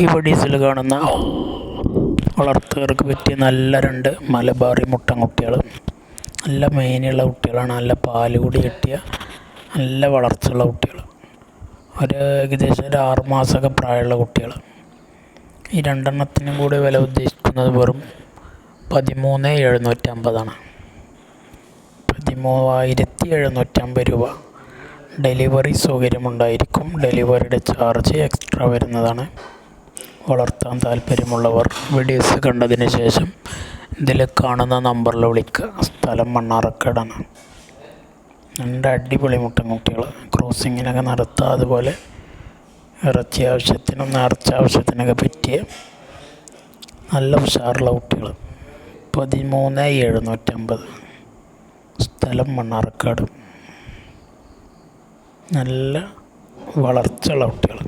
ഈ വീഡിയോസിൽ കാണുന്ന വളർത്തുകാർക്ക് പറ്റിയ നല്ല 2 മലബാറി മുട്ടൻകുട്ടികൾ. നല്ല മേനിയുള്ള കുട്ടികളാണ്. നല്ല പാല് കൂടി കിട്ടിയ നല്ല വളർച്ചയുള്ള കുട്ടികൾ. ഏകദേശം ഒരു 6 മാസമൊക്കെ പ്രായമുള്ള കുട്ടികൾ. ഈ 2 എണ്ണത്തിനും കൂടി വില ഉദ്ദേശിക്കുന്നത് വെറും 13,750 13,750 രൂപ. ഡെലിവറി സൗകര്യമുണ്ടായിരിക്കും. ഡെലിവറിയുടെ ചാർജ് എക്സ്ട്രാ വരുന്നതാണ്. വളർത്താൻ താല്പര്യമുള്ളവർ വീഡിയോസ് കണ്ടതിന് ശേഷം ഇതിൽ കാണുന്ന നമ്പറിൽ വിളിക്കുക. സ്ഥലം മണ്ണാർക്കാടാണ്. 2 അടിപൊളി മുട്ടൻകുട്ടികൾ. ക്രോസിങ്ങിനൊക്കെ നടത്തുക. അതുപോലെ ഇറച്ചി ആവശ്യത്തിനും നേർച്ച ആവശ്യത്തിനൊക്കെ പറ്റിയ നല്ല ഉഷാറുള്ള കുട്ടികൾ. 13,750. സ്ഥലം മണ്ണാർക്കാട്. നല്ല വളർച്ചയുള്ള കുട്ടികൾ.